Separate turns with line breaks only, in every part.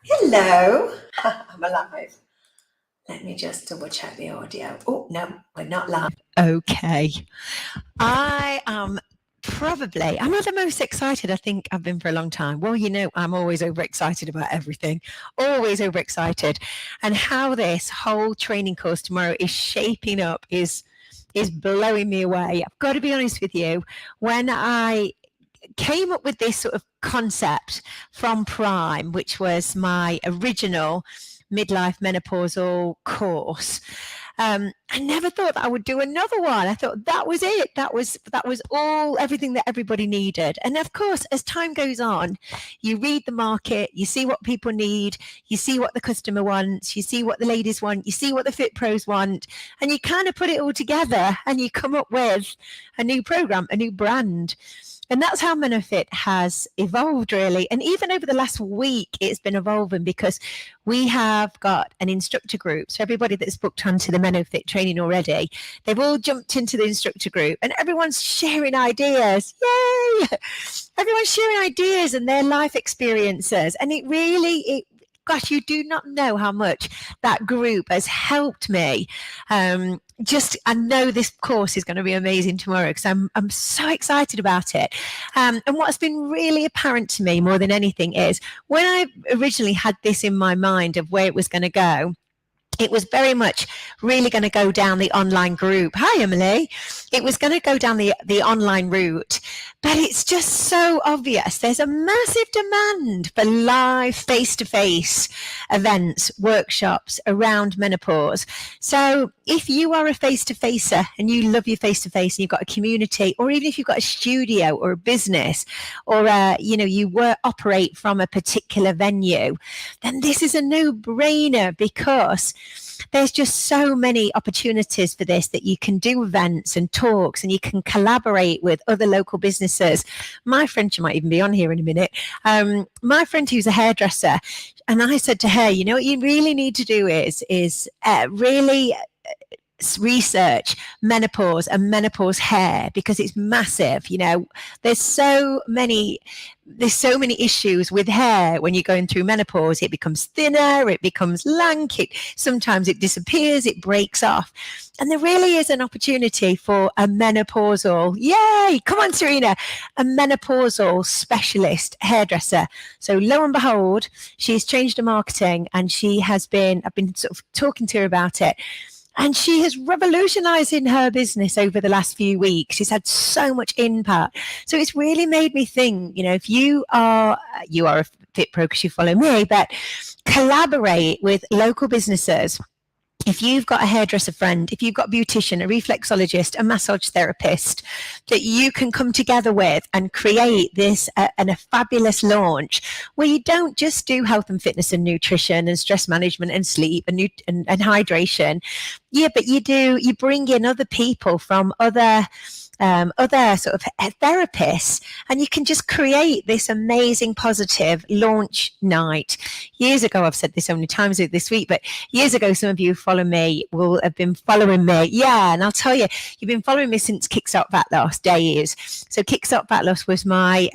Hello, I'm alive. Let me just double check the audio. Oh, no, we're not live. Okay. I am I'm not the most excited I think I've been for a long time. Well, you know, I'm always overexcited about everything, always overexcited. And how this whole training course tomorrow is shaping up is blowing me away. I've got to be honest with you. When I came up with this sort of concept from Prime, which was my original midlife menopausal course, I never thought that I would do another one. I thought that was it. That was everything that everybody needed. And of course, as time goes on, you read the market, you see what people need, you see what the customer wants, you see what the ladies want, you see what the fit pros want, and you kind of put it all together and you come up with a new program, a new brand. And that's how MENOFIT has evolved, really. And even over the last week, it's been evolving because we have got an instructor group. So everybody that's booked onto the MENOFIT training already, they've all jumped into the instructor group and everyone's sharing ideas. Yay! Everyone's sharing ideas and their life experiences. And gosh, you do not know how much that group has helped me. I know this course is going to be amazing tomorrow because I'm so excited about it. And what's been really apparent to me more than anything is when I originally had this in my mind of where it was going to go, it was very much really going to go down the online group. Hi, Emily. It was going to go down the online route, but it's just so obvious. There's a massive demand for live face-to-face events, workshops around menopause. So if you are a face-to-facer and you love your face-to-face and you've got a community, or even if you've got a studio or a business, or you operate from a particular venue, then this is a no-brainer because there's just so many opportunities for this, that you can do events and talks and you can collaborate with other local businesses. My friend, she might even be on here in a minute, my friend who's a hairdresser, and I said to her, you know what you really need to do is really research menopause and menopause hair, because it's massive. You know, there's so many issues with hair when you're going through menopause. It becomes thinner, it becomes lank, sometimes it disappears, it breaks off. And there really is an opportunity for a menopausal, yay, come on, Serena, a menopausal specialist hairdresser. So lo and behold, she's changed her marketing and I've been sort of talking to her about it. And she has revolutionized in her business over the last few weeks. She's had so much impact. So it's really made me think, you know, if you are a fit pro because you follow me, but collaborate with local businesses. If you've got a hairdresser friend, if you've got a beautician, a reflexologist, a massage therapist that you can come together with and create this and a fabulous launch where you don't just do health and fitness and nutrition and stress management and sleep and hydration. Yeah, but you bring in other people from other sort of therapists, and you can just create this amazing positive launch night. Years ago, I've said this so many times this week, but years ago, some of you who follow me will have been following me. Yeah, and I'll tell you, you've been following me since Kickstart Fat Loss days. So Kickstart Fat Loss was my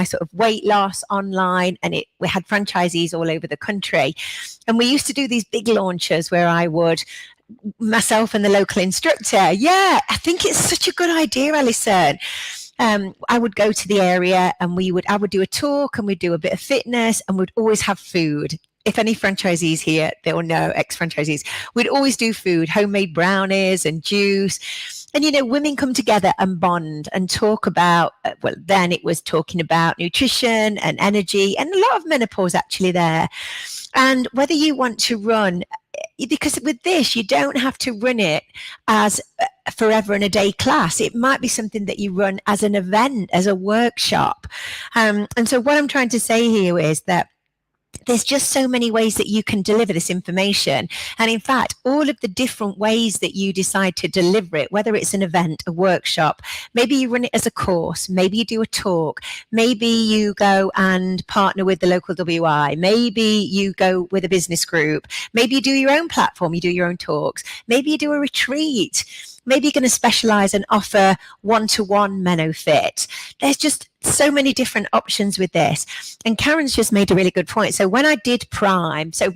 sort of weight loss online, and we had franchisees all over the country. And we used to do these big launches where I would, myself and the local instructor. Yeah, I think it's such a good idea, Alison. I would go to the area and I would do a talk and we'd do a bit of fitness and we'd always have food. If any franchisees here, they'll know, ex-franchisees, we'd always do food, homemade brownies and juice. And, you know, women come together and bond and talk about, then it was talking about nutrition and energy and a lot of menopause actually there. And whether you want to run, because with this, you don't have to run it as a forever and a day class. It might be something that you run as an event, as a workshop. And so what I'm trying to say here is that there's just so many ways that you can deliver this information. And in fact, all of the different ways that you decide to deliver it, whether it's an event, a workshop, maybe you run it as a course, maybe you do a talk, maybe you go and partner with the local WI, maybe you go with a business group, maybe you do your own platform, you do your own talks, maybe you do a retreat. Maybe you're going to specialize and offer one-to-one MENOFIT. There's just so many different options with this. And Karen's just made a really good point. So when I did Prime, so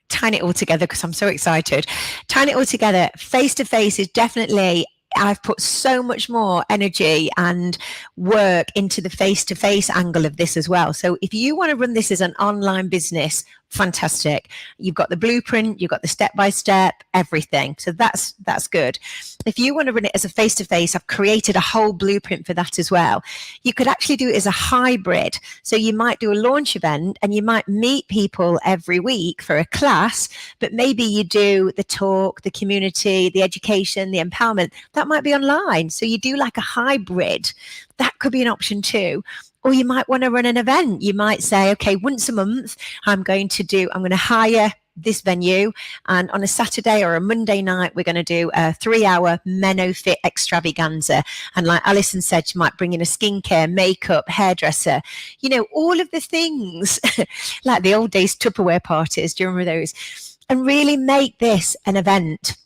tying it all together, because I'm so excited, tying it all together, face-to-face is definitely, I've put so much more energy and work into the face-to-face angle of this as well. So if you want to run this as an online business, fantastic. You've got the blueprint, you've got the step-by-step, everything. So that's good. If you want to run it as a face-to-face, I've created a whole blueprint for that as well. You could actually do it as a hybrid. So you might do a launch event and you might meet people every week for a class, but maybe you do the talk, the community, the education, the empowerment. That might be online. So you do like a hybrid. That could be an option too. Or you might want to run an event. You might say, okay, once a month, I'm going to hire this venue, and on a Saturday or a Monday night, we're going to do a 3-hour MENOFIT extravaganza. And like Alison said, she might bring in a skincare, makeup, hairdresser, all of the things like the old days Tupperware parties. Do you remember those? And really make this an event.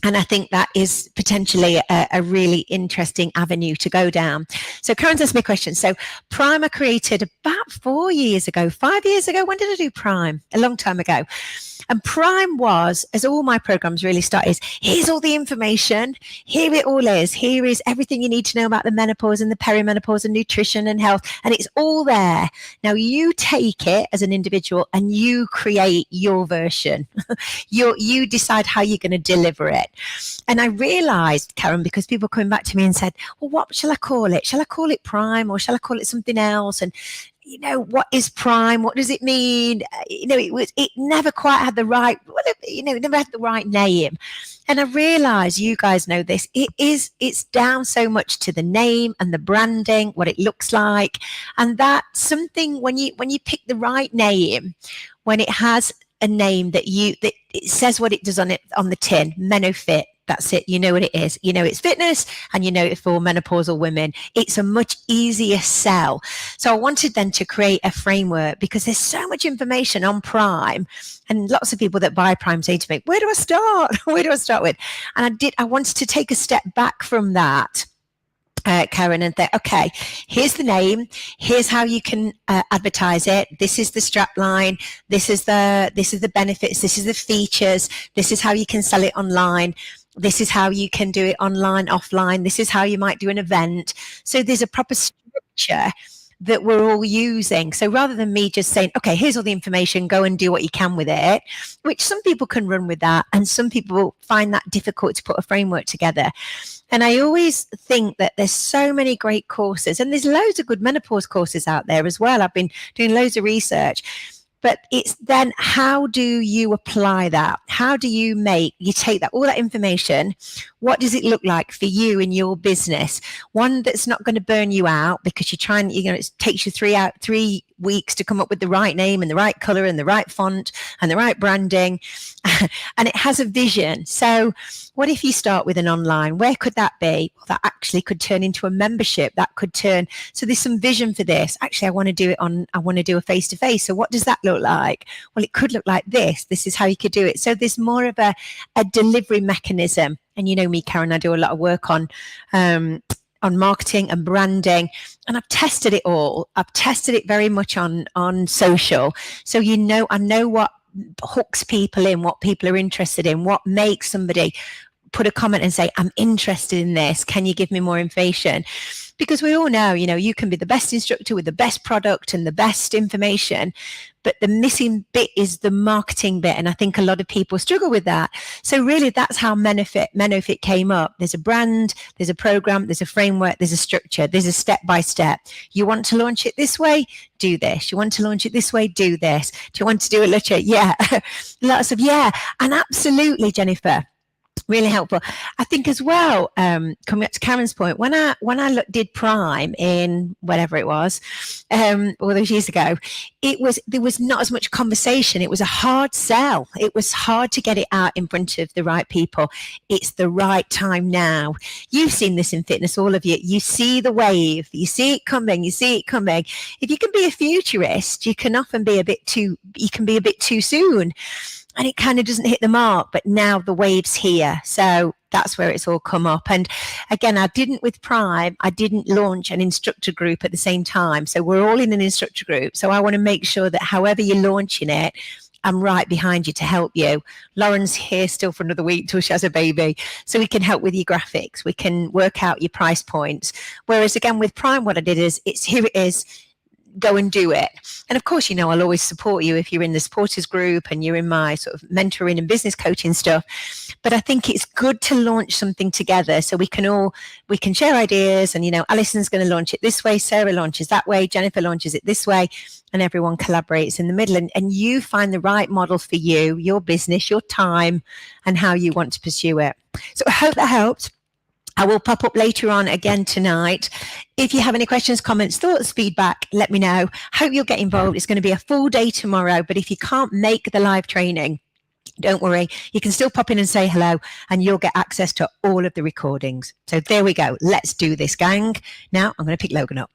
And I think that is potentially a really interesting avenue to go down. So Karen's asked me a question. So Prime I created about 5 years ago. When did I do Prime? A long time ago. And Prime was, as all my programs really start, is here's all the information. Here it all is. Here is everything you need to know about the menopause and the perimenopause and nutrition and health. And it's all there. Now you take it as an individual and you create your version. You decide how you're going to deliver it. And I realized, Karen, because people coming back to me and said, well, what shall I call it? Shall I call it Prime or shall I call it something else? And what is Prime? What does it mean? It never quite had the right, it never had the right name. And I realize you guys know this. It's down so much to the name and the branding, what it looks like. And that's something when you pick the right name, when it has a name that it says what it does on the tin, MENOFIT. That's it. You know what it is. It's fitness and it's for menopausal women. It's a much easier sell. So I wanted then to create a framework because there's so much information on Prime and lots of people that buy Prime say to me, where do I start? Where do I start with? And I wanted to take a step back from that. Karen, and think, okay, here's the name, here's how you can advertise it, this is the strap line, this is the benefits, this is the features, this is how you can sell it online, this is how you can do it online, offline, this is how you might do an event. So there's a proper structure that we're all using. So rather than me just saying, okay, here's all the information, go and do what you can with it, which some people can run with that and some people find that difficult to put a framework together. And I always think that there's so many great courses and there's loads of good menopause courses out there as well. I've been doing loads of research, but it's then how do you apply that? How do you take that, all that information, what does it look like for you in your business? One that's not going to burn you out because it takes you 3 weeks to come up with the right name and the right color and the right font and the right branding. And it has a vision. So what if you start with an online? Where could that be? Well, that actually could turn into a membership. So there's some vision for this. Actually, I want to do a face-to-face. So what does that look like? Well, it could look like this. This is how you could do it. So there's more of a delivery mechanism. And you know me, Karen, I do a lot of work on marketing and branding, and I've tested it all. I've tested it very much on social. So I know what hooks people in, what people are interested in, what makes somebody put a comment and say, I'm interested in this. Can you give me more information? Because we all know, you can be the best instructor with the best product and the best information, but the missing bit is the marketing bit. And I think a lot of people struggle with that. So really that's how MENOFIT came up. There's a brand, there's a program, there's a framework, there's a structure, there's a step-by-step. You want to launch it this way? Do this. You want to launch it this way? Do this. Do you want to do it, Lucia? Yeah. Lots of yeah. And absolutely, Jennifer. Really helpful. I think as well, coming up to Karen's point, when I did Prime in whatever it was, all those years ago, there was not as much conversation. It was a hard sell. It was hard to get it out in front of the right people. It's the right time now. You've seen this in fitness, all of you. You see the wave. You see it coming. If you can be a futurist, you can often be a bit too soon. and it kind of doesn't hit the mark, but now the wave's here. So that's where it's all come up. And again, I didn't launch an instructor group at the same time. So we're all in an instructor group. So I want to make sure that however you're launching it, I'm right behind you to help you. Lauren's here still for another week till she has a baby. So we can help with your graphics. We can work out your price points. Whereas again, with Prime, what I did is, here it is. Go and do it. And of course, you know, I'll always support you if you're in the supporters group and you're in my sort of mentoring and business coaching stuff. But I think it's good to launch something together so we can share ideas. And, you know, Alison's going to launch it this way, Sarah launches that way, Jennifer launches it this way, and everyone collaborates in the middle. And you find the right model for you, your business, your time, and how you want to pursue it. So I hope that helped. I will pop up later on again tonight. If you have any questions, comments, thoughts, feedback, let me know. Hope you'll get involved. It's going to be a full day tomorrow, but if you can't make the live training, don't worry. You can still pop in and say hello, and you'll get access to all of the recordings. So there we go. Let's do this, gang. Now I'm going to pick Logan up.